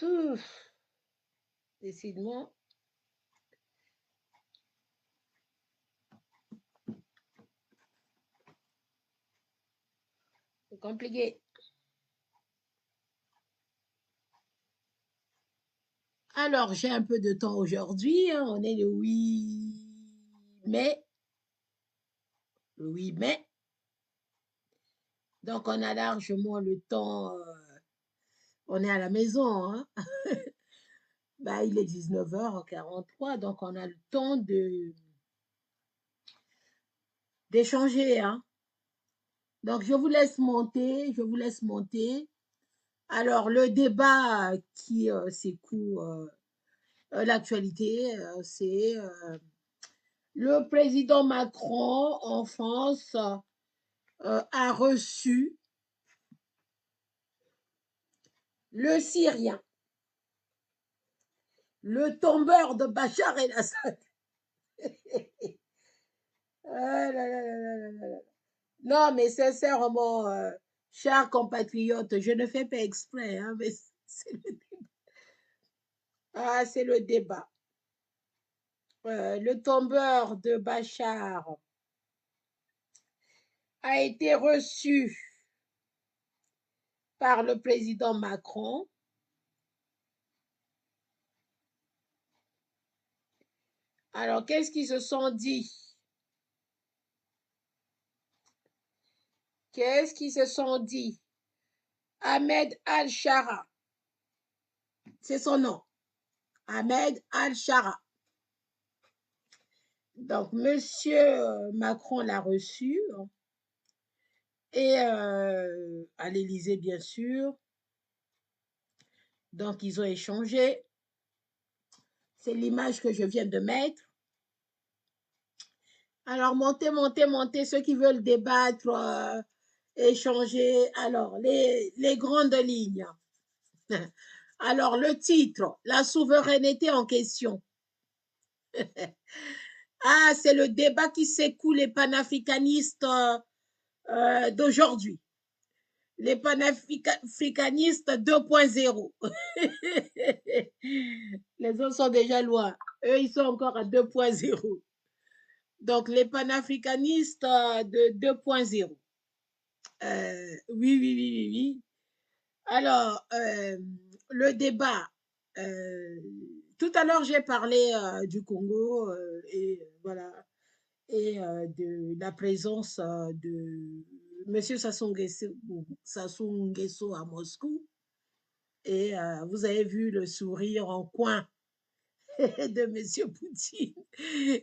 Ouf, décidément, c'est compliqué. Alors, j'ai un peu de temps aujourd'hui, hein, on est le 8 mai. Le 8 mai. Donc, on a largement le temps. On est à la maison, hein. Bah, il est 19h43, donc on a le temps d'échanger, hein. Donc, je vous laisse monter, je vous laisse monter. Alors, le débat qui secoue l'actualité, c'est le président Macron en France a reçu le Syrien, le tombeur de Bachar el-Assad. Ah là là là là là là. Non, mais sincèrement, chers compatriotes, je ne fais pas exprès, hein, mais c'est le débat. Le tombeur de Bachar a été reçu par le président Macron. Alors, qu'est-ce qu'ils se sont dit? Qu'est-ce qu'ils se sont dit? Ahmed Al-Shara, c'est son nom. Ahmed Al-Shara. Donc, monsieur Macron l'a reçu et à l'Élysée, bien sûr. Donc, ils ont échangé. C'est l'image que je viens de mettre. Alors, montez, montez, montez, ceux qui veulent débattre, échanger. Alors, les grandes lignes. Alors, le titre, la souveraineté en question. Ah, c'est le débat qui secoue les panafricanistes d'aujourd'hui. Les panafricanistes 2.0. Les autres sont déjà loin. Eux, ils sont encore à 2.0. Donc, les panafricanistes de 2.0. Oui, oui, oui, oui, oui. Alors, le débat. Tout à l'heure, j'ai parlé du Congo et voilà, et de la présence de M. Sassou Nguesso à Moscou. Et vous avez vu le sourire en coin de M. Poutine,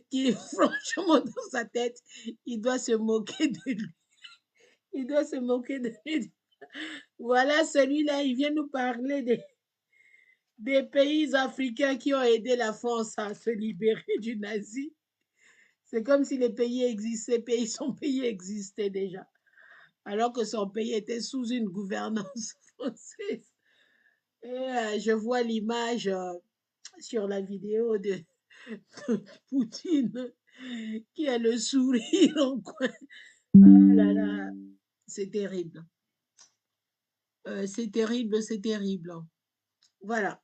qui, franchement, dans sa tête, il doit se moquer de lui. Il doit se moquer de lui. Voilà, celui-là, il vient nous parler des pays africains qui ont aidé la France à se libérer du nazi. C'est comme si les pays existaient, son pays existait déjà, alors que son pays était sous une gouvernance française. Et je vois l'image sur la vidéo de Poutine qui a le sourire en coin. Ah là là, c'est terrible. C'est terrible, c'est terrible. Voilà.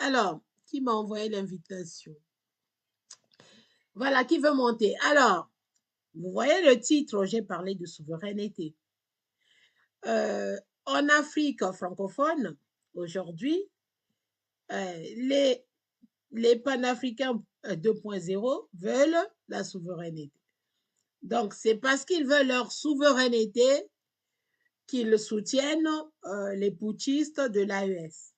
Alors, qui m'a envoyé l'invitation? Voilà, qui veut monter? Alors, vous voyez le titre, j'ai parlé de souveraineté. En Afrique francophone, aujourd'hui, les panafricains 2.0 veulent la souveraineté. Donc, c'est parce qu'ils veulent leur souveraineté qu'ils soutiennent les putschistes de l'AES.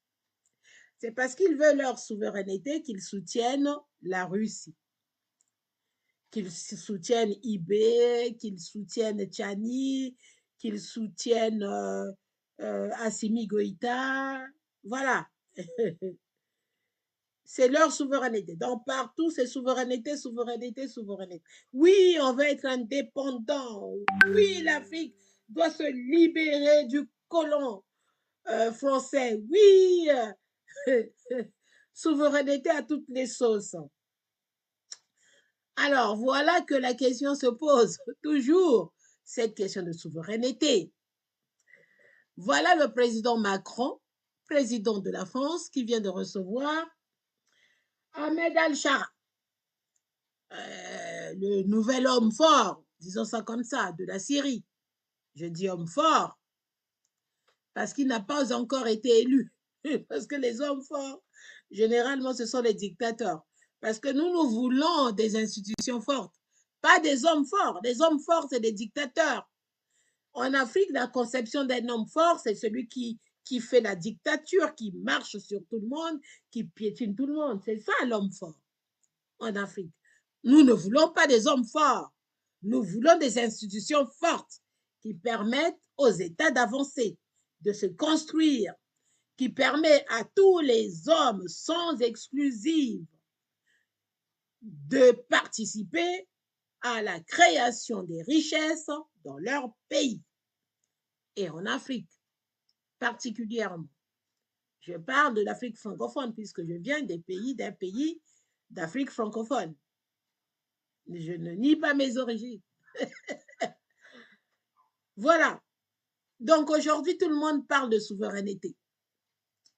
C'est parce qu'ils veulent leur souveraineté qu'ils soutiennent la Russie, qu'ils soutiennent IB, qu'ils soutiennent Tchani, qu'ils soutiennent Assimi Goïta. Voilà. C'est leur souveraineté. Donc, partout, c'est souveraineté, souveraineté, souveraineté. Oui, on va être indépendant. Oui, l'Afrique doit se libérer du colon français. Oui, souveraineté à toutes les sauces. Alors, voilà que la question se pose. Toujours cette question de souveraineté. Voilà le président Macron, président de la France qui vient de recevoir Ahmed Al-Shara, le nouvel homme fort, disons ça comme ça, de la Syrie. Je dis homme fort parce qu'il n'a pas encore été élu. Parce que les hommes forts, généralement, ce sont les dictateurs. Parce que nous voulons des institutions fortes, pas des hommes forts. Les hommes forts, c'est des dictateurs. En Afrique, la conception d'un homme fort, c'est celui qui fait la dictature, qui marche sur tout le monde, qui piétine tout le monde. C'est ça l'homme fort en Afrique. Nous ne voulons pas des hommes forts. Nous voulons des institutions fortes qui permettent aux États d'avancer, de se construire, qui permet à tous les hommes sans exclusive de participer à la création des richesses dans leur pays et en Afrique particulièrement. Je parle de l'Afrique francophone puisque je viens d'un pays d'Afrique francophone. Je ne nie pas mes origines. Voilà. Donc aujourd'hui, tout le monde parle de souveraineté.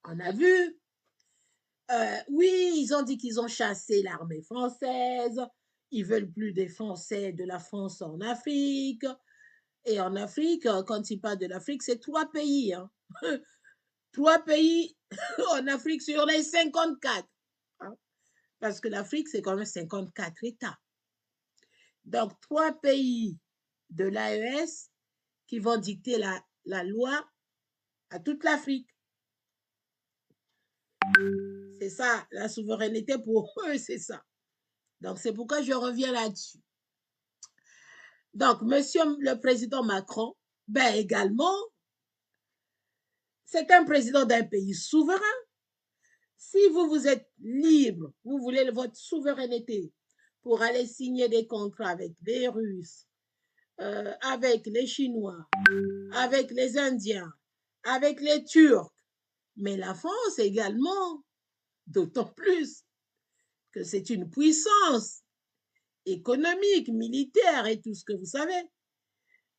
On a vu, oui, ils ont dit qu'ils ont chassé l'armée française, ils veulent plus des Français de la France en Afrique. Et en Afrique, quand ils parlent de l'Afrique, c'est 3 pays. Hein. 3 pays en Afrique sur les 54. Hein. Parce que l'Afrique, c'est quand même 54 États. Donc, 3 pays de l'AES qui vont dicter la loi à toute l'Afrique. C'est ça, la souveraineté pour eux, c'est ça. Donc, c'est pourquoi je reviens là-dessus. Donc, monsieur le président Macron, ben également, c'est un président d'un pays souverain. Si vous êtes libre, vous voulez votre souveraineté pour aller signer des contrats avec les Russes, avec les Chinois, avec les Indiens, avec les Turcs, mais la France également, d'autant plus que c'est une puissance économique, militaire et tout ce que vous savez,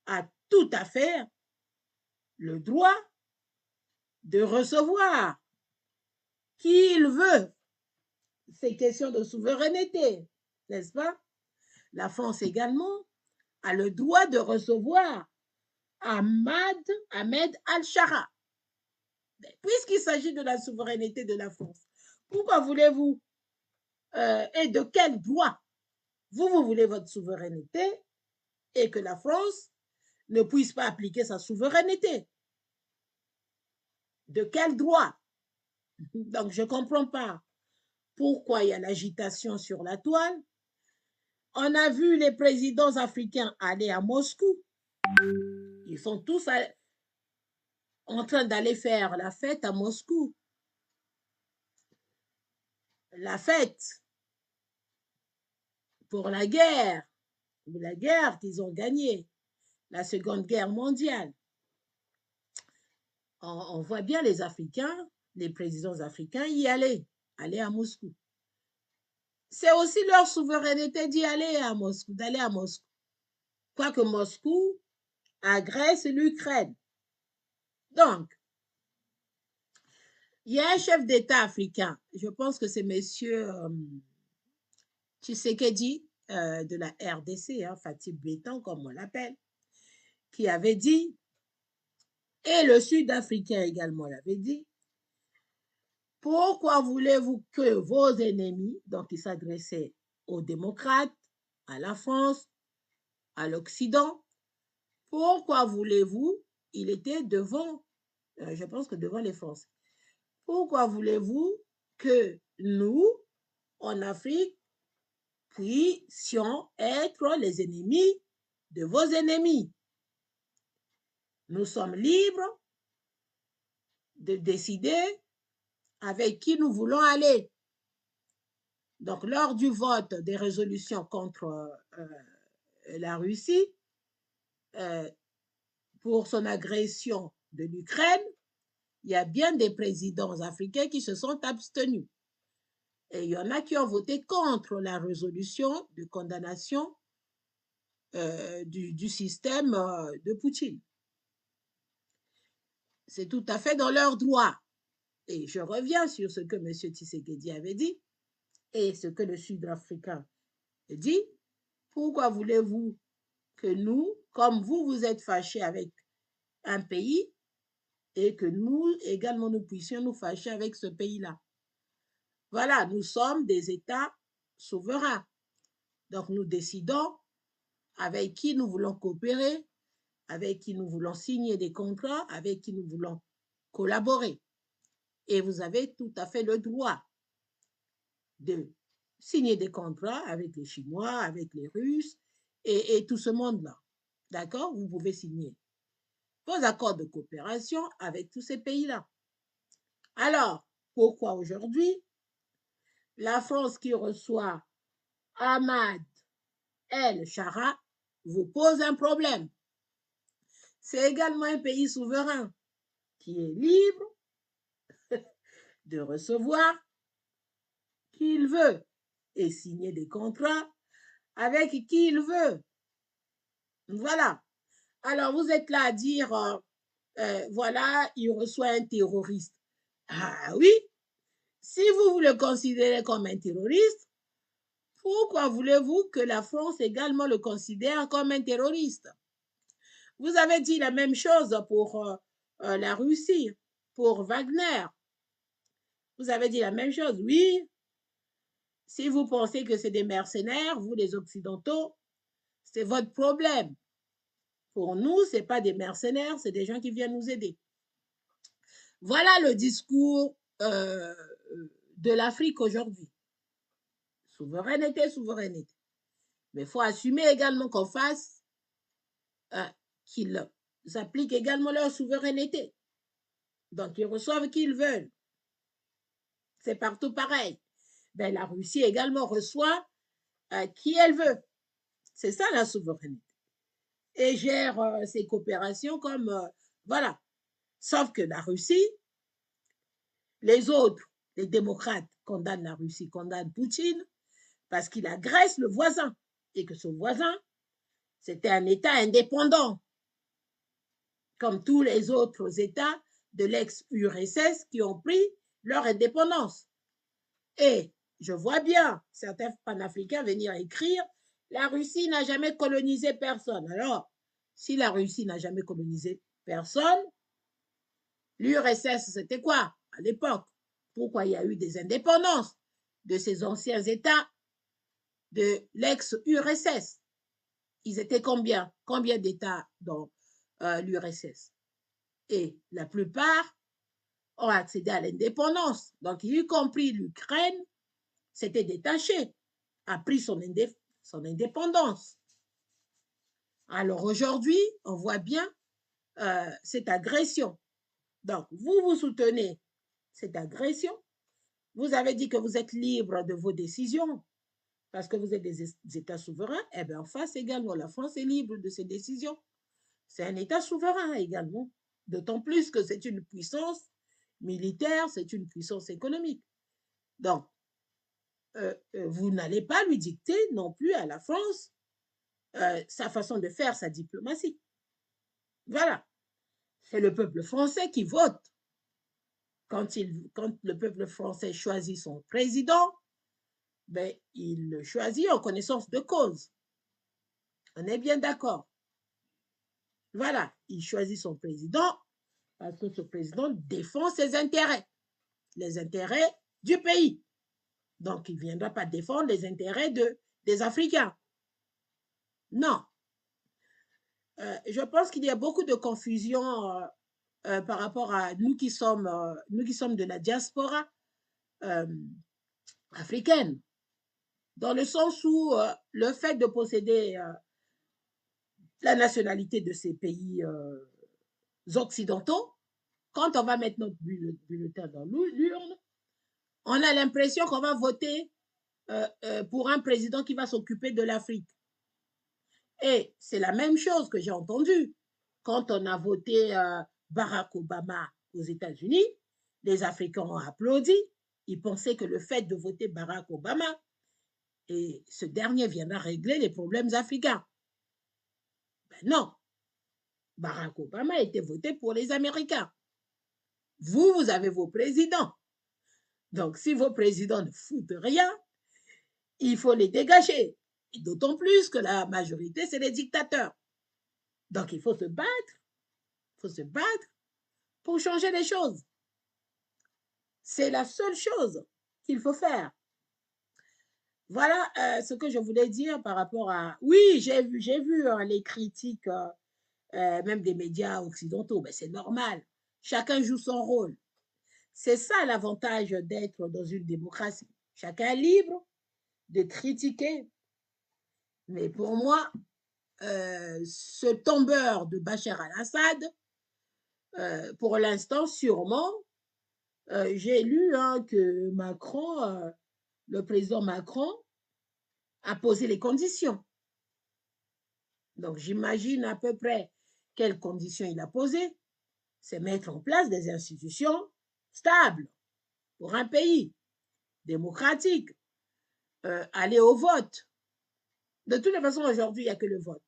a tout à fait le droit de recevoir qui il veut. C'est question de souveraineté, n'est-ce pas? La France également a le droit de recevoir Ahmed Al-Shara. Puisqu'il s'agit de la souveraineté de la France, pourquoi voulez-vous et de quel droit vous voulez votre souveraineté et que la France ne puisse pas appliquer sa souveraineté? De quel droit? Donc, je ne comprends pas pourquoi il y a l'agitation sur la toile. On a vu les présidents africains aller à Moscou. Ils sont tous en train d'aller faire la fête à Moscou. La fête pour la guerre qu'ils ont gagnée, la Seconde Guerre mondiale. On voit bien les Africains, les présidents africains y aller à Moscou. C'est aussi leur souveraineté d'y aller à Moscou, d'aller à Moscou. Quoique Moscou agresse l'Ukraine. Donc, il y a un chef d'État africain, je pense que c'est monsieur Tshisekedi de la RDC, hein, Fatih Bétan comme on l'appelle, qui avait dit, et le Sud-Africain également l'avait dit, pourquoi voulez-vous que vos ennemis, donc il s'adressait aux démocrates, à la France, à l'Occident, pourquoi voulez-vous, il était devant, je pense que devant les Français, pourquoi voulez-vous que nous, en Afrique, puissions être les ennemis de vos ennemis? Nous sommes libres de décider avec qui nous voulons aller. Donc, lors du vote des résolutions contre la Russie, pour son agression de l'Ukraine, il y a bien des présidents africains qui se sont abstenus. Et il y en a qui ont voté contre la résolution de condamnation du système de Poutine. C'est tout à fait dans leur droit. Et je reviens sur ce que M. Tshisekedi avait dit et ce que le Sud-Africain dit. Pourquoi voulez-vous que nous, comme vous, vous êtes fâchés avec un pays et que nous également, nous puissions nous fâcher avec ce pays-là? Voilà, nous sommes des États souverains. Donc, nous décidons avec qui nous voulons coopérer, avec qui nous voulons signer des contrats, avec qui nous voulons collaborer. Et vous avez tout à fait le droit de signer des contrats avec les Chinois, avec les Russes et tout ce monde-là. D'accord? Vous pouvez signer vos accords de coopération avec tous ces pays-là. Alors, pourquoi aujourd'hui, la France qui reçoit Ahmad El Shara vous pose un problème? C'est également un pays souverain qui est libre de recevoir qui il veut et signer des contrats avec qui il veut. Voilà. Alors, vous êtes là à dire, voilà, il reçoit un terroriste. Ah oui, si vous le considérez comme un terroriste, pourquoi voulez-vous que la France également le considère comme un terroriste? Vous avez dit la même chose pour la Russie, pour Wagner. Vous avez dit la même chose. Oui, si vous pensez que c'est des mercenaires, vous les Occidentaux, c'est votre problème. Pour nous, ce n'est pas des mercenaires, c'est des gens qui viennent nous aider. Voilà le discours de l'Afrique aujourd'hui. Souveraineté, souveraineté. Mais il faut assumer également qu'on fasse qu'ils appliquent également leur souveraineté. Donc, ils reçoivent qui ils veulent. C'est partout pareil. Ben, la Russie également reçoit qui elle veut. C'est ça la souveraineté. Et gère ses coopérations comme... voilà. Sauf que la Russie, les autres, les démocrates, condamnent la Russie, condamnent Poutine, parce qu'il agresse le voisin. Et que ce voisin, c'était un État indépendant, comme tous les autres États de l'ex-URSS qui ont pris leur indépendance. Et je vois bien certains panafricains venir écrire la Russie n'a jamais colonisé personne. Alors, si la Russie n'a jamais colonisé personne, l'URSS, c'était quoi à l'époque? Pourquoi il y a eu des indépendances de ces anciens États de l'ex-URSS? Ils étaient combien? Combien d'États dans l'URSS? Et la plupart ont accédé à l'indépendance. Donc, y compris l'Ukraine, s'était détaché, a pris son indépendance. Alors aujourd'hui, on voit bien cette agression. Donc, vous soutenez cette agression. Vous avez dit que vous êtes libre de vos décisions parce que vous êtes des États souverains. Eh bien, en face également, la France est libre de ses décisions. C'est un État souverain également. D'autant plus que c'est une puissance militaire, c'est une puissance économique. Donc, vous n'allez pas lui dicter non plus à la France sa façon de faire sa diplomatie. Voilà. C'est le peuple français qui vote. Quand le peuple français choisit son président, ben, il le choisit en connaissance de cause. On est bien d'accord. Voilà, il choisit son président parce que ce président défend ses intérêts, les intérêts du pays. Donc, il ne viendra pas défendre les intérêts des Africains. Non. Je pense qu'il y a beaucoup de confusion par rapport à nous qui sommes de la diaspora africaine, dans le sens où le fait de posséder la nationalité de ces pays occidentaux, quand on va mettre notre bulletin dans l'urne, on a l'impression qu'on va voter pour un président qui va s'occuper de l'Afrique. Et c'est la même chose que j'ai entendue quand on a voté Barack Obama aux États-Unis. Les Africains ont applaudi. Ils pensaient que le fait de voter Barack Obama, et ce dernier viendra régler les problèmes africains. Ben non. Barack Obama a été voté pour les Américains. Vous avez vos présidents. Donc, si vos présidents ne foutent rien, il faut les dégager. D'autant plus que la majorité, c'est les dictateurs. Donc, il faut se battre. Il faut se battre pour changer les choses. C'est la seule chose qu'il faut faire. Voilà ce que je voulais dire par rapport à... Oui, j'ai vu les critiques, même des médias occidentaux. Mais c'est normal. Chacun joue son rôle. C'est ça l'avantage d'être dans une démocratie. Chacun est libre de critiquer. Mais pour moi, ce tombeur de Bachar al-Assad, pour l'instant, sûrement, j'ai lu hein, que Macron, le président Macron, a posé les conditions. Donc, j'imagine à peu près quelles conditions il a posées. C'est mettre en place des institutions stables pour un pays démocratique, aller au vote. De toutes les façons, aujourd'hui, il n'y a que le vote.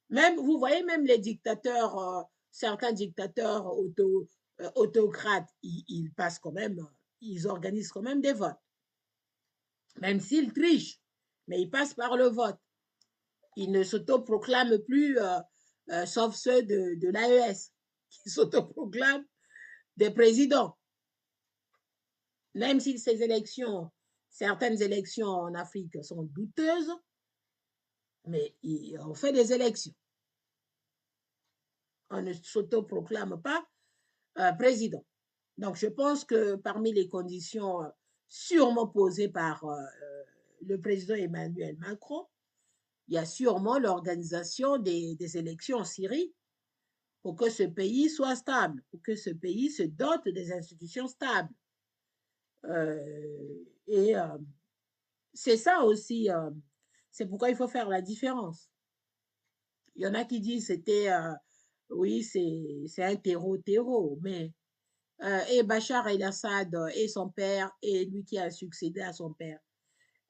Même, vous voyez, même les dictateurs, certains dictateurs autocrates, ils passent quand même, ils organisent quand même des votes. Même s'ils trichent, mais ils passent par le vote. Ils ne s'autoproclament plus, sauf ceux de l'AES, qui s'autoproclament des présidents. Même si ces élections, certaines élections en Afrique sont douteuses, mais on fait des élections. On ne s'autoproclame pas président. Donc, je pense que parmi les conditions sûrement posées par le président Emmanuel Macron, il y a sûrement l'organisation des élections en Syrie pour que ce pays soit stable, pour que ce pays se dote des institutions stables. Et c'est ça aussi, c'est pourquoi il faut faire la différence. Il y en a qui disent c'était, oui, c'est un terreau, mais et Bachar el-Assad et son père et lui qui a succédé à son père,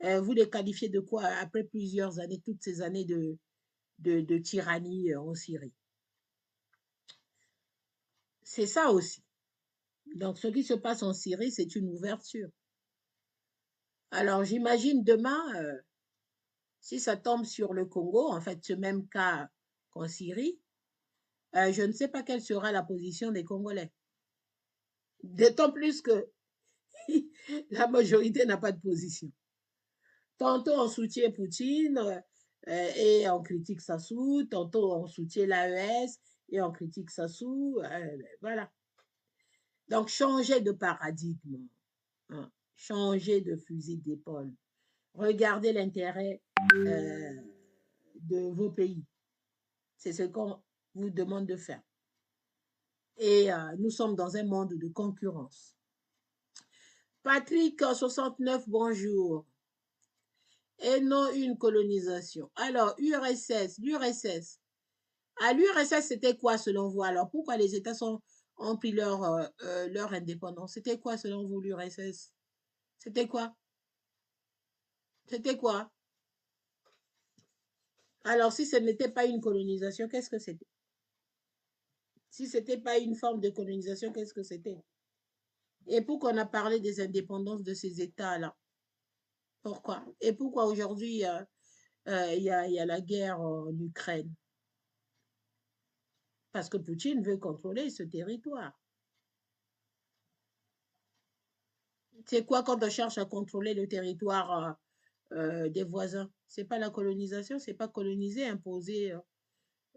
vous les qualifiez de quoi après plusieurs années, toutes ces années de tyrannie en Syrie? C'est ça aussi. Donc, ce qui se passe en Syrie, c'est une ouverture. Alors, j'imagine demain, si ça tombe sur le Congo, en fait, ce même cas qu'en Syrie, je ne sais pas quelle sera la position des Congolais. D'autant plus que la majorité n'a pas de position. Tantôt on soutient Poutine et on critique Sassou, tantôt on soutient l'AES et on critique Sassou. Voilà. Donc changer de paradigme, hein, changer de fusil d'épaule. Regardez l'intérêt euh, de vos pays. C'est ce qu'on vous demande de faire. Et nous sommes dans un monde de concurrence. Patrick 69, bonjour. Et non une colonisation. Alors, l'URSS. À l'URSS, c'était quoi selon vous? Alors, pourquoi les États ont pris leur indépendance? C'était quoi selon vous, l'URSS? C'était quoi? C'était quoi? Alors, si ce n'était pas une colonisation, qu'est-ce que c'était? Si ce n'était pas une forme de colonisation, qu'est-ce que c'était? Et pourquoi on a parlé des indépendances de ces États-là? Pourquoi? Et pourquoi aujourd'hui, il y a la guerre en Ukraine? Parce que Poutine veut contrôler ce territoire. C'est quoi quand on cherche à contrôler le territoire des voisins? C'est pas la colonisation, c'est pas coloniser, imposer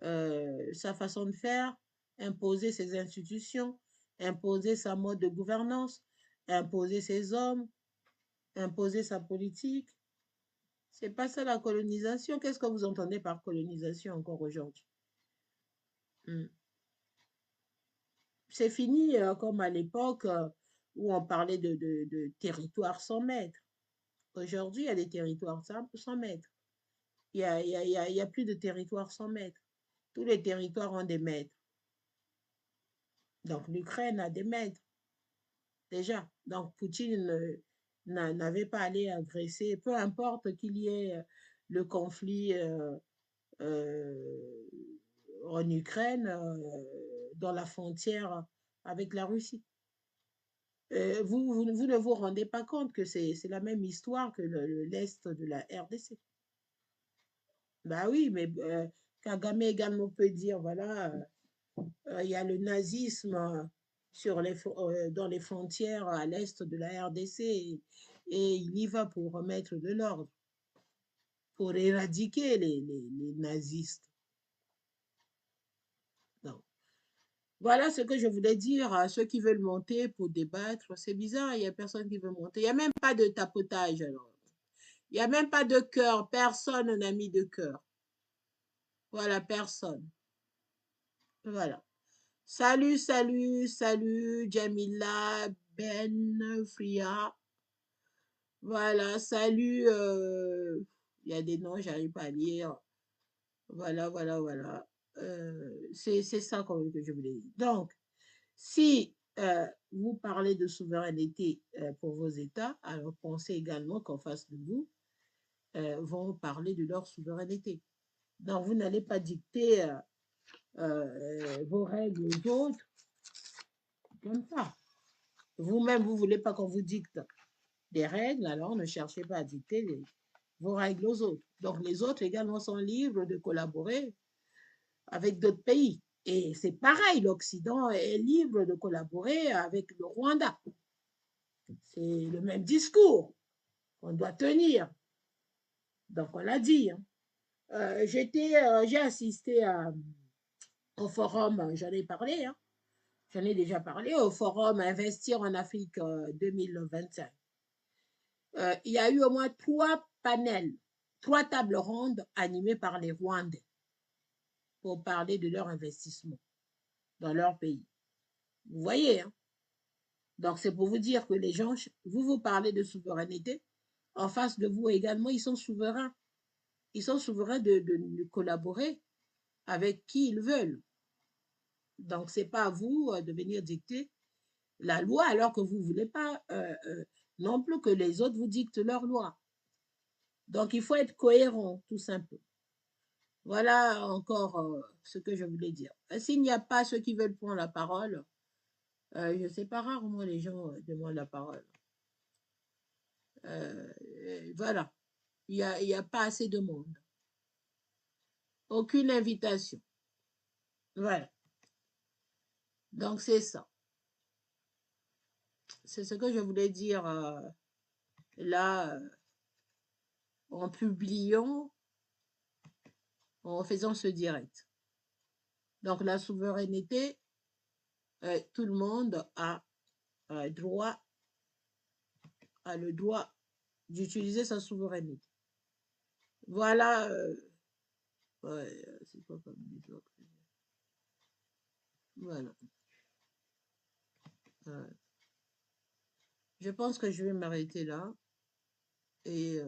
sa façon de faire, imposer ses institutions, imposer sa mode de gouvernance, imposer ses hommes, imposer sa politique. C'est pas ça la colonisation. Qu'est-ce que vous entendez par colonisation encore aujourd'hui? Hmm. C'est fini comme à l'époque où on parlait de territoire sans maître. Aujourd'hui, il y a des territoires sans maître. Il y a plus de territoire sans maître. Tous les territoires ont des maîtres. Donc, l'Ukraine a des maîtres, déjà. Donc, Poutine n'avait pas à aller agresser, peu importe qu'il y ait le conflit euh, en Ukraine, dans la frontière avec la Russie. Vous ne vous rendez pas compte que c'est la même histoire que l'Est de la RDC. Bah oui, mais Kagame également peut dire, voilà, il y a le nazisme dans les frontières à l'Est de la RDC et il y va pour remettre de l'ordre, pour éradiquer les nazistes. Non. Voilà ce que je voulais dire à ceux qui veulent monter pour débattre. C'est bizarre, il n'y a personne qui veut monter. Il n'y a même pas de tapotage alors. Il n'y a même pas de cœur. Personne n'a mis de cœur. Voilà, personne. Voilà. Salut, salut, salut, Jamila, Ben, Fria. Voilà, salut. Il y a des noms, j'arrive pas à lire. Voilà, voilà, voilà. C'est ça que je voulais dire. Donc, si vous parlez de souveraineté pour vos États, alors pensez également qu'en face de vous, vont parler de leur souveraineté. Donc, vous n'allez pas dicter vos règles aux autres comme ça. Vous-même, vous ne voulez pas qu'on vous dicte des règles, alors ne cherchez pas à dicter vos règles aux autres. Donc, les autres également sont libres de collaborer avec d'autres pays. Et c'est pareil, l'Occident est libre de collaborer avec le Rwanda. C'est le même discours qu'on doit tenir. Donc, on l'a dit. Hein. J'ai assisté au forum, j'en ai parlé, hein, j'en ai déjà parlé, au forum Investir en Afrique 2025. Il y a eu au moins 3 panels, 3 tables rondes animées par les Rwandais pour parler de leur investissement dans leur pays. Vous voyez, hein? Donc c'est pour vous dire que les gens, vous parlez de souveraineté, en face de vous également, ils sont souverains. Ils sont souverains de collaborer avec qui ils veulent. Donc c'est pas à vous de venir dicter la loi alors que vous ne voulez pas non plus que les autres vous dictent leur loi. Donc il faut être cohérent, tout simplement. Voilà encore ce que je voulais dire. S'il n'y a pas ceux qui veulent prendre la parole, je ne sais pas, rarement les gens demandent la parole. Voilà, il y a pas assez de monde. Aucune invitation. Voilà, donc c'est ça. C'est ce que je voulais dire là en publiant, en faisant ce direct. Donc la souveraineté, tout le monde a droit, a le droit d'utiliser sa souveraineté. Voilà, ouais, c'est quoi comme méthode? Voilà. Je pense que je vais m'arrêter là. Et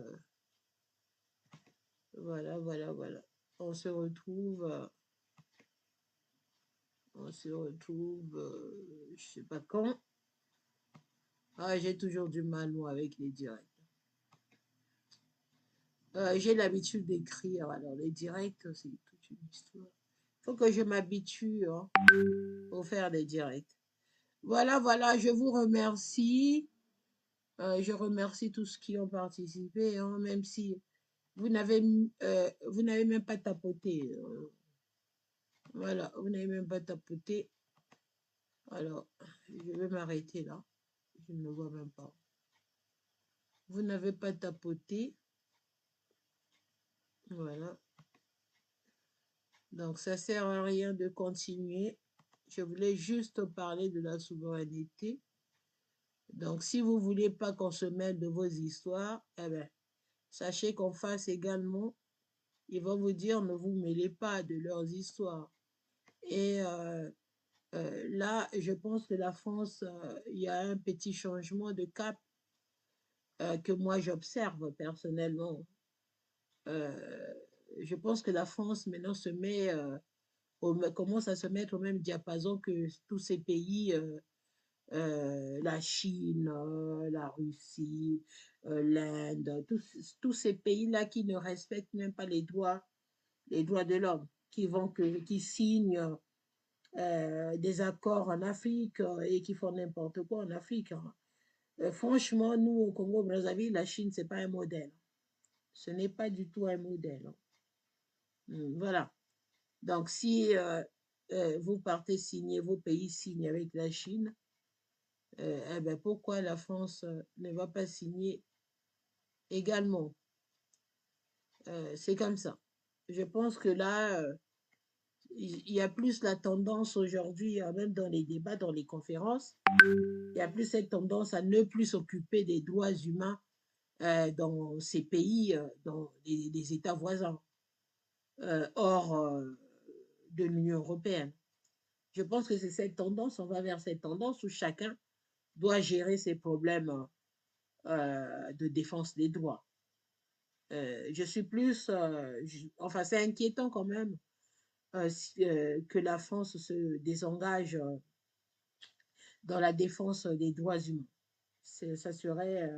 voilà, voilà, voilà. On se retrouve, je sais pas quand. Ah, j'ai toujours du mal, moi, avec les directs. J'ai l'habitude d'écrire, alors les directs, c'est toute une histoire. Il faut que je m'habitue hein, pour faire des directs. Voilà, voilà, je vous remercie. Je remercie tous ceux qui ont participé, hein, même si vous n'avez même pas tapoté. Voilà, vous n'avez même pas tapoté. Alors, je vais m'arrêter là. Je ne le vois même pas. Vous n'avez pas tapoté. Voilà. Donc, ça ne sert à rien de continuer. Je voulais juste parler de la souveraineté. Donc, si vous ne voulez pas qu'on se mêle de vos histoires, eh bien, sachez qu'en face également, ils vont vous dire ne vous mêlez pas de leurs histoires. Et là, je pense que la France, il y a un petit changement de cap que moi j'observe personnellement. Euh, je pense que la France maintenant commence à se mettre au même diapason que tous ces pays, la Chine, la Russie, l'Inde, tous ces pays-là qui ne respectent même pas les droits de l'homme, qui signent des accords en Afrique et qui font n'importe quoi en Afrique. Hein. Franchement, nous, au Congo-Brazzaville, la Chine, c'est pas un modèle. Ce n'est pas du tout un modèle. Hein. Voilà. Donc, si vous partez signer, vos pays signent avec la Chine, eh ben, pourquoi la France ne va pas signer également? C'est comme ça. Je pense que là, il y a plus la tendance aujourd'hui, même dans les débats, dans les conférences, il y a plus cette tendance à ne plus s'occuper des droits humains dans ces pays, dans les États voisins, hors de l'Union européenne. Je pense que c'est cette tendance, on va vers cette tendance où chacun doit gérer ses problèmes de défense des droits. Je suis plus, enfin c'est inquiétant quand même que la France se désengage dans la défense des droits humains. Ça serait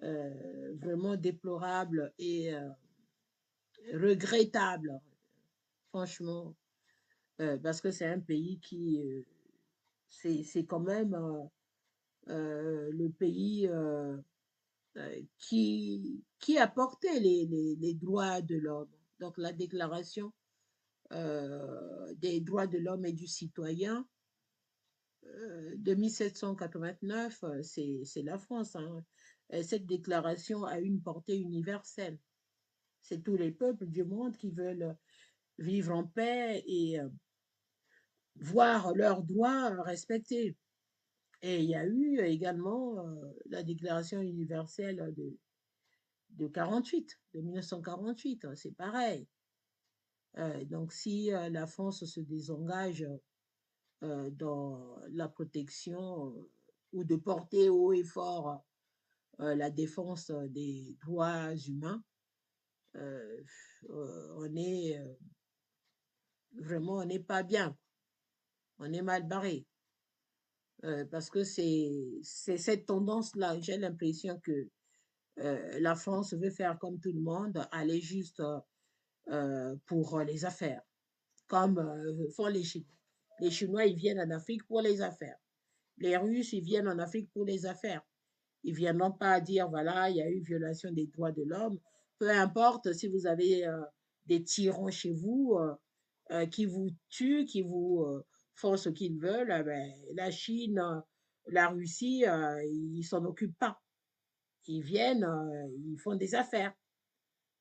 vraiment déplorable et regrettable, franchement, parce que c'est un pays qui, c'est quand même le pays qui a porté les droits de l'homme. Donc la déclaration des droits de l'homme et du citoyen de 1789, c'est la France. Hein. Cette déclaration a une portée universelle. C'est tous les peuples du monde qui veulent vivre en paix et voir leurs droits respectés. Et il y a eu également la déclaration universelle de 48, de 1948, c'est pareil. Donc si la France se désengage dans la protection ou de porter haut et fort la défense des droits humains, euh, on est vraiment, on n'est pas bien, on est mal barré. Parce que c'est cette tendance-là. J'ai l'impression que la France veut faire comme tout le monde, aller juste pour les affaires, comme font les Chinois. Les Chinois, ils viennent en Afrique pour les affaires. Les Russes, ils viennent en Afrique pour les affaires. Ils ne viendront pas dire, voilà, il y a eu violation des droits de l'homme. Peu importe si vous avez des tyrans chez vous qui vous tuent, qui vous font ce qu'ils veulent, ben, la Chine, la Russie, ils ne s'en occupent pas. Ils viennent, ils font des affaires.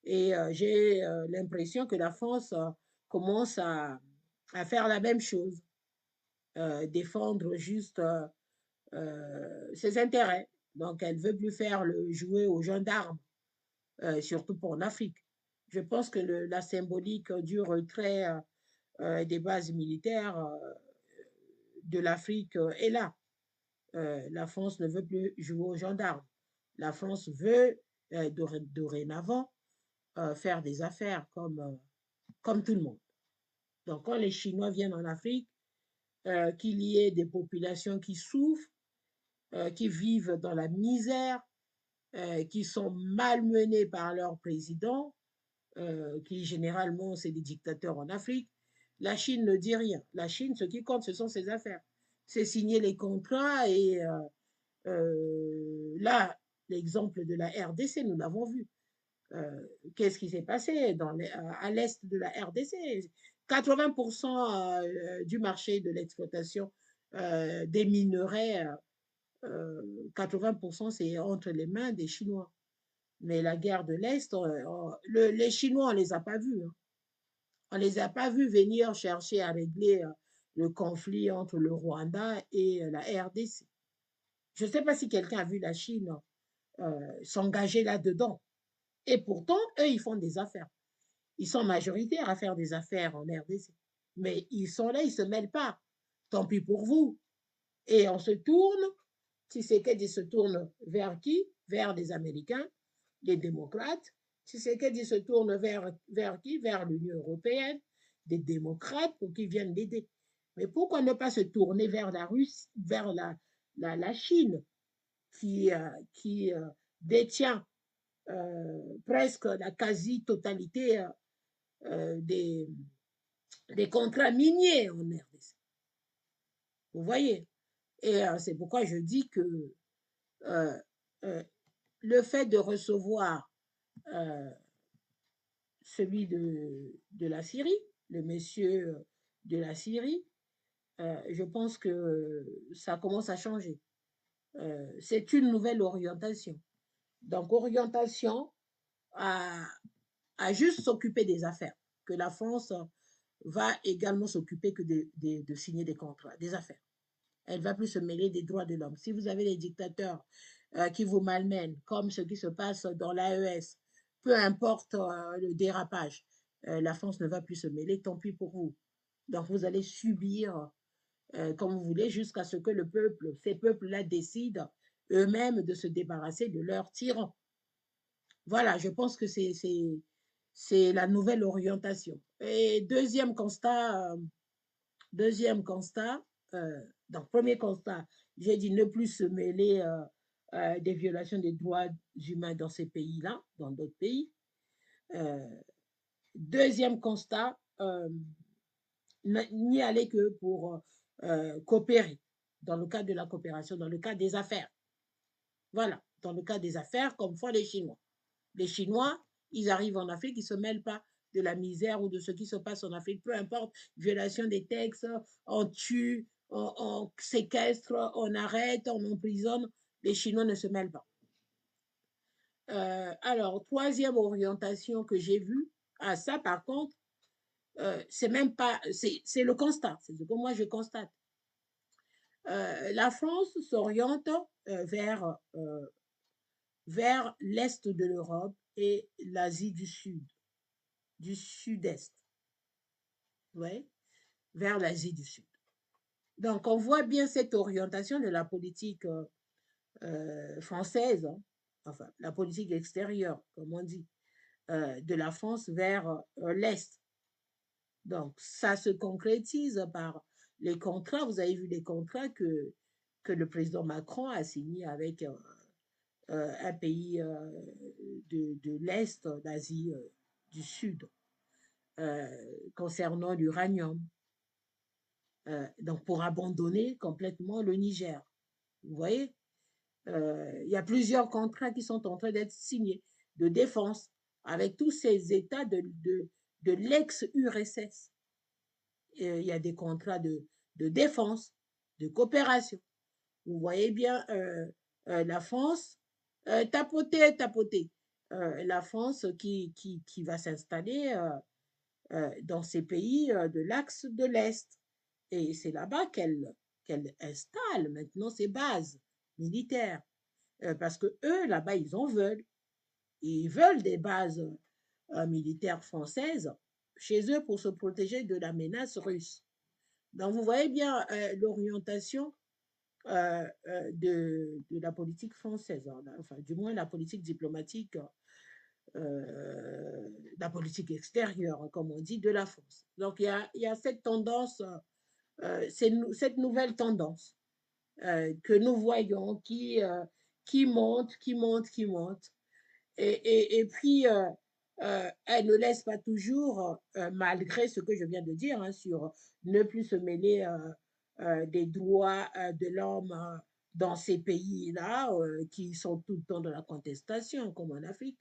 Et j'ai l'impression que la France commence à faire la même chose, défendre juste ses intérêts. Donc, elle ne veut plus faire le jouer aux gendarmes, surtout pour l'Afrique. Je pense que la symbolique du retrait des bases militaires de l'Afrique est là. La France ne veut plus jouer aux gendarmes. La France veut dorénavant faire des affaires comme tout le monde. Donc, quand les Chinois viennent en Afrique, qu'il y ait des populations qui souffrent, qui vivent dans la misère, qui sont malmenés par leur président, qui généralement c'est des dictateurs en Afrique, la Chine ne dit rien. La Chine, ce qui compte, ce sont ses affaires. C'est signer les contrats et là, l'exemple de la RDC, nous l'avons vu. Qu'est-ce qui s'est passé à l'est de la RDC? 80% du marché de l'exploitation des minerais, 80% c'est entre les mains des Chinois. Mais la guerre de l'Est, les Chinois, on ne les a pas vus. Hein. On ne les a pas vus venir chercher à régler le conflit entre le Rwanda et la RDC. Je ne sais pas si quelqu'un a vu la Chine s'engager là-dedans. Et pourtant, eux, ils font des affaires. Ils sont majoritaires à faire des affaires en RDC. Mais ils sont là, ils ne se mêlent pas. Tant pis pour vous. Et on se tourne, Tshisekedi se tourne vers qui? Vers les Américains, les démocrates. Tshisekedi se tourne vers qui? Vers l'Union européenne, des démocrates pour qu'ils viennent l'aider. Mais pourquoi ne pas se tourner vers la Russie, vers la Chine qui détient presque la quasi-totalité des, des contrats miniers en RDC. Vous voyez? Et c'est pourquoi je dis que euh, euh, le fait de recevoir euh, celui de la Syrie, le monsieur de la Syrie, je pense que ça commence à changer. C'est une nouvelle orientation. Donc, orientation à, à juste s'occuper des affaires, que la France va également s'occuper que de signer des contrats, des affaires. Elle ne va plus se mêler des droits de l'homme. Si vous avez des dictateurs qui vous malmènent, comme ce qui se passe dans l'AES, peu importe le dérapage, la France ne va plus se mêler, tant pis pour vous. Donc vous allez subir comme vous voulez jusqu'à ce que le peuple, ces peuples-là décident eux-mêmes de se débarrasser de leurs tyrans. Voilà, je pense que c'est la nouvelle orientation. Et deuxième constat, donc premier constat, j'ai dit ne plus se mêler des violations des droits humains dans ces pays-là, dans d'autres pays. Euh, Deuxième constat, n'y aller que pour coopérer, dans le cadre de la coopération, dans le cadre des affaires. Voilà, dans le cadre des affaires, comme font les Chinois. Les Chinois, ils arrivent en Afrique, ils ne se mêlent pas de la misère ou de ce qui se passe en Afrique, peu importe, violation des textes, on tue, on séquestre, on arrête, on emprisonne, les Chinois ne se mêlent pas. Alors, troisième orientation que j'ai vue, ah ça par contre, c'est même pas, c'est le constat, c'est ce que moi je constate. La France s'oriente vers l'est de l'Europe et l'Asie du Sud, du Sud-Est, ouais, vers l'Asie du Sud. Donc, on voit bien cette orientation de la politique française, hein, enfin, la politique extérieure, comme on dit, de la France vers l'Est. Donc, ça se concrétise par les contrats. Vous avez vu les contrats que le président Macron a signés avec un pays de l'Est, d'Asie du Sud, euh, concernant l'uranium. Donc, pour abandonner complètement le Niger. Vous voyez, il y a plusieurs contrats qui sont en train d'être signés de défense avec tous ces États de l'ex-URSS. Il y a des contrats de défense, de coopération. Vous voyez bien la France tapoter. La France qui va s'installer dans ces pays de l'axe de l'Est. Et c'est là-bas qu'elle installe maintenant ses bases militaires. Parce que eux, là-bas, ils en veulent. Ils veulent des bases militaires françaises chez eux pour se protéger de la menace russe. Donc, vous voyez bien l'orientation de la politique française, hein, enfin, du moins la politique diplomatique, la politique extérieure, comme on dit, de la France. Donc, il y a cette tendance, cette nouvelle tendance que nous voyons qui monte, qui monte, qui monte. Et puis, elle ne laisse pas toujours, malgré ce que je viens de dire hein, sur ne plus se mêler des droits de l'homme dans ces pays-là qui sont tout le temps dans la contestation, comme en Afrique.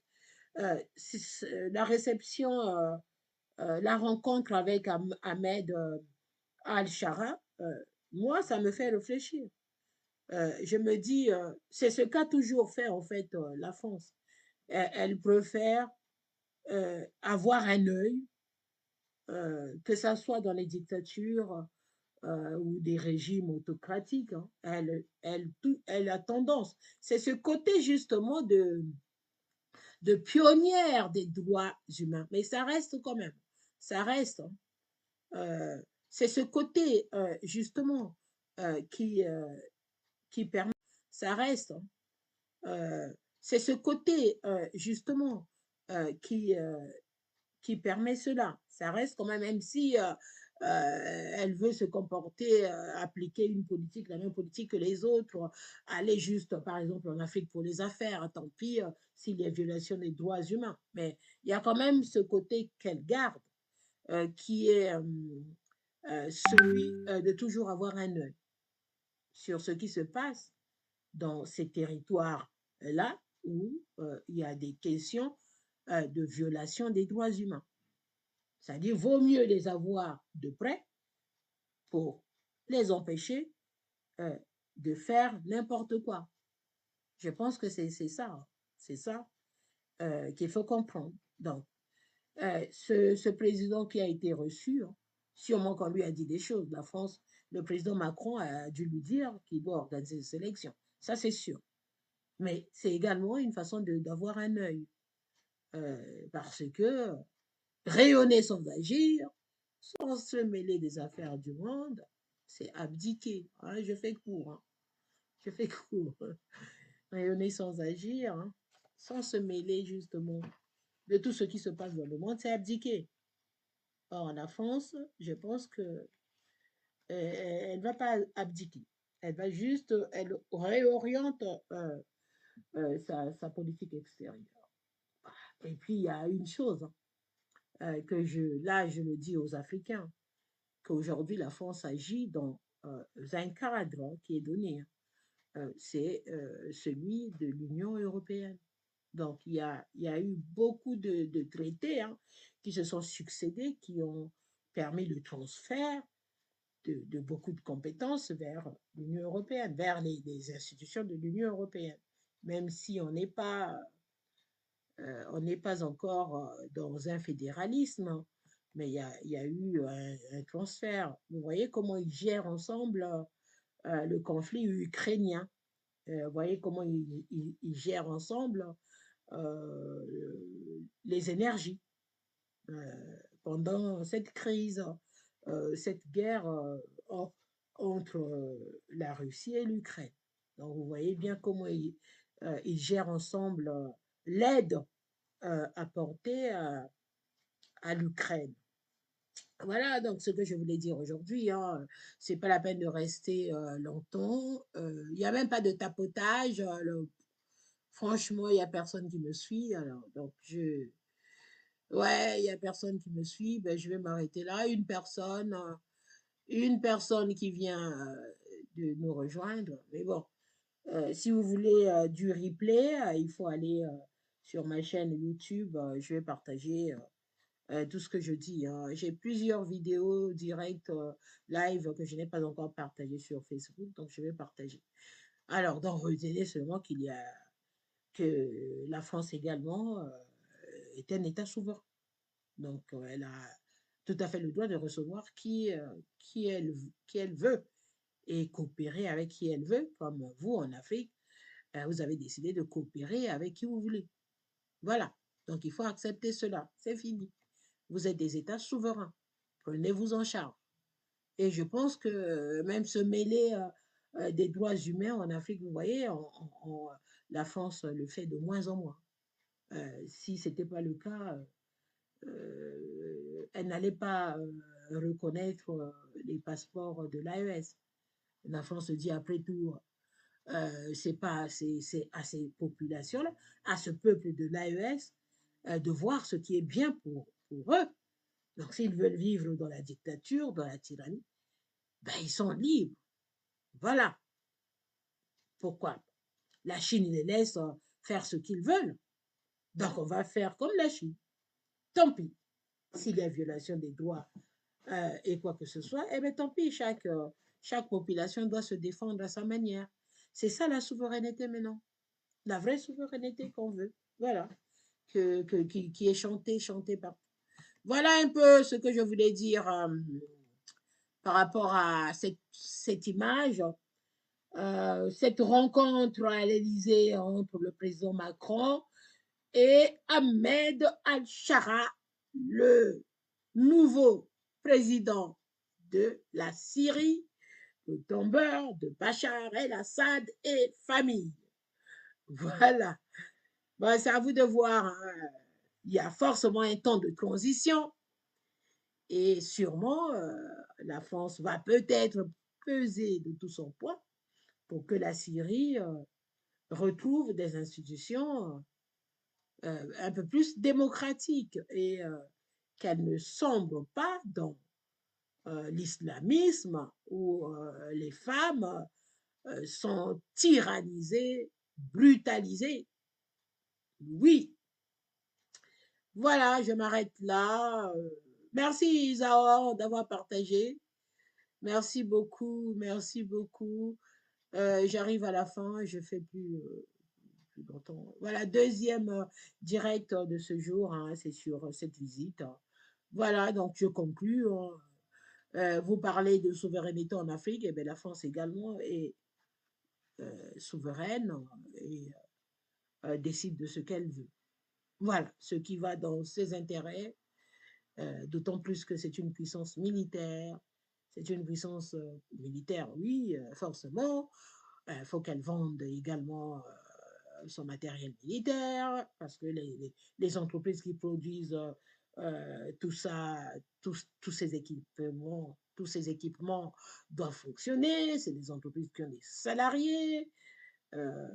La réception, la rencontre avec Ahmed Al-Shara, moi, ça me fait réfléchir. Je me dis, c'est ce qu'a toujours fait en fait la France. Elle préfère avoir un œil, que ça soit dans les dictatures ou des régimes autocratiques. Hein. Elle a tendance. C'est ce côté justement de pionnière des droits humains. Mais ça reste quand même. Ça reste. Hein. C'est ce côté justement qui permet. Ça reste. Hein. C'est ce côté justement qui permet cela. Ça reste quand même, même si elle veut se comporter, appliquer une politique, la même politique que les autres, aller juste, par exemple, en Afrique pour les affaires, tant pis s'il y a violation des droits humains. Mais il y a quand même ce côté qu'elle garde. qui est celui de toujours avoir un œil sur ce qui se passe dans ces territoires-là où il y a des questions de violation des droits humains. C'est-à-dire, vaut mieux les avoir de près pour les empêcher euh, de faire n'importe quoi. Je pense que c'est ça qu'il faut comprendre. Donc, ce président qui a été reçu, hein, sûrement qu'on lui a dit des choses. La France, le président Macron a dû lui dire qu'il doit organiser des élections. Ça, c'est sûr. Mais c'est également une façon d'avoir un œil. Parce que rayonner sans agir, sans se mêler des affaires du monde, c'est abdiquer. Hein, je fais court. Hein, je fais court. Rayonner sans agir, hein, sans se mêler justement de tout ce qui se passe dans le monde, c'est abdiquer. Or, la France, je pense que elle va pas abdiquer. Elle va juste, elle réoriente sa politique extérieure. Et puis, il y a une chose hein, là, je le dis aux Africains, qu'aujourd'hui, la France agit dans un cadre qui est donné. Hein. C'est celui de l'Union européenne. Donc, il y a eu beaucoup de traités hein, qui se sont succédés, qui ont permis le transfert de beaucoup de compétences vers l'Union européenne, vers les institutions de l'Union européenne, même si on n'est pas encore dans un fédéralisme, hein, mais il y a eu un transfert. Vous voyez comment ils gèrent ensemble le conflit ukrainien. Vous voyez comment ils gèrent ensemble euh, les énergies pendant cette crise, cette guerre entre la Russie et l'Ukraine. Donc vous voyez bien comment ils gèrent ensemble l'aide apportée à l'Ukraine. Voilà donc ce que je voulais dire aujourd'hui. Hein. C'est pas la peine de rester longtemps. Il n'y a même pas de tapotage. Franchement, il n'y a personne qui me suit. Alors, donc, ouais, il n'y a personne qui me suit. Ben, je vais m'arrêter là. Une personne qui vient de nous rejoindre. Mais bon, si vous voulez du replay, il faut aller sur ma chaîne YouTube. Je vais partager tout ce que je dis. Hein. J'ai plusieurs vidéos directes, live que je n'ai pas encore partagées sur Facebook, donc je vais partager. Alors, donc, retenez seulement que la France également est un État souverain. Donc, elle a tout à fait le droit de recevoir qui, elle, qui elle veut et coopérer avec qui elle veut, comme vous en Afrique, vous avez décidé de coopérer avec qui vous voulez. Voilà. Donc, il faut accepter cela. C'est fini. Vous êtes des États souverains. Prenez-vous en charge. Et je pense que même se mêler des droits humains en Afrique, vous voyez, la France le fait de moins en moins. Si ce n'était pas le cas, elle n'allait pas reconnaître les passeports de l'AES. La France dit après tout, c'est pas c'est à ces populations-là, à ce peuple de l'AES, de voir ce qui est bien pour eux. Donc, s'ils veulent vivre dans la dictature, dans la tyrannie, ben, ils sont libres. Voilà pourquoi. La Chine les laisse faire ce qu'ils veulent. Donc, on va faire comme la Chine. Tant pis. S'il y a violation des droits et quoi que ce soit, eh bien, tant pis. Chaque population doit se défendre à sa manière. C'est ça la souveraineté maintenant. La vraie souveraineté qu'on veut. Voilà. Qui est chantée par. Voilà un peu ce que je voulais dire par rapport à cette image, cette rencontre à l'Élysée entre le président Macron et Ahmed Al-Shara, le nouveau président de la Syrie, le tombeur de Bachar el-Assad et famille. Voilà. Bon, c'est à vous de voir. Hein. Il y a forcément un temps de transition et sûrement la France va peut-être peser de tout son poids pour que la Syrie retrouve des institutions un peu plus démocratiques qu'elle ne sombre pas dans l'islamisme où les femmes sont tyrannisées, brutalisées. Oui, voilà, je m'arrête là. Merci Isaor d'avoir partagé. Merci beaucoup, merci beaucoup. J'arrive à la fin, je fais plus longtemps. Voilà, deuxième direct de ce jour, hein, c'est sur cette visite. Voilà, donc je conclus, hein. Vous parlez de souveraineté en Afrique, et bien la France également est souveraine et décide de ce qu'elle veut. Voilà, ce qui va dans ses intérêts, d'autant plus que c'est une puissance militaire. C'est une puissance militaire, oui, forcément. Il faut qu'elle vende également son matériel militaire, parce que les entreprises qui produisent tout ça, tous ces équipements doivent fonctionner. C'est des entreprises qui ont des salariés. Euh,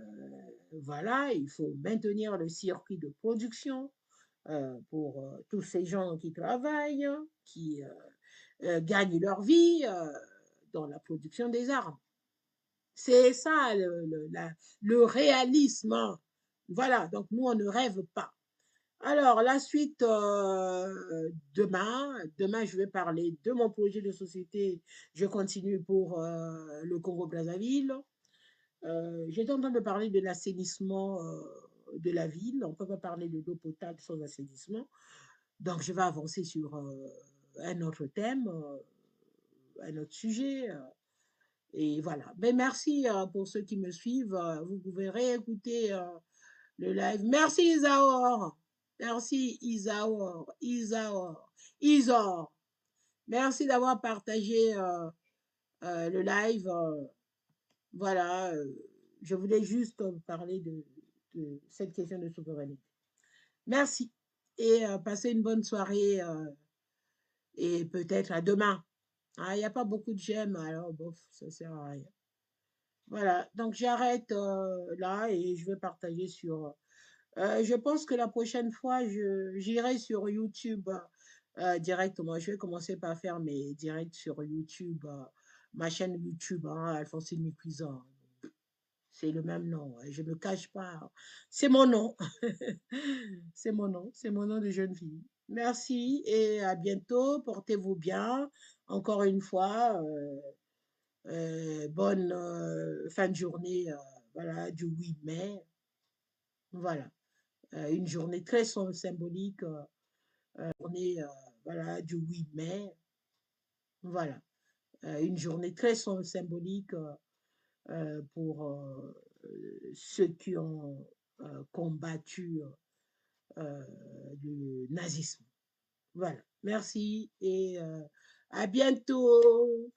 voilà, il faut maintenir le circuit de production pour tous ces gens qui travaillent, qui gagnent leur vie dans la production des armes. C'est ça le réalisme, hein. Voilà, donc nous, on ne rêve pas. Alors, la suite, demain, je vais parler de mon projet de société. Je continue pour le Congo-Brazzaville. J'étais en train de parler de l'assainissement de la ville. On ne peut pas parler de l'eau potable sans assainissement. Donc, je vais avancer sur un autre thème, un autre sujet. Et voilà. Mais merci pour ceux qui me suivent. Vous pouvez réécouter le live. Merci Isaor. Merci Isaor. Isaor. Isor. Merci d'avoir partagé le live. Voilà. Je voulais juste parler de cette question de souveraineté. Merci. Et passez une bonne soirée et peut-être à demain. Ah, il n'y a pas beaucoup de j'aime, alors bof, ça sert à rien. Voilà, donc j'arrête là et je vais partager sur. Je pense que la prochaine fois, j'irai sur YouTube directement. Je vais commencer par faire mes directs sur YouTube, ma chaîne YouTube, hein, Alphonsine Mikuiza. C'est le même nom, hein, je ne me cache pas. C'est mon nom. C'est mon nom de jeune fille. Merci et à bientôt. Portez-vous bien. Encore une fois. Bonne fin de journée voilà, du 8 mai. Voilà, une journée très symbolique, journée voilà, du 8 mai. Voilà, une journée très symbolique pour ceux qui ont combattu le nazisme. Voilà, merci et à bientôt.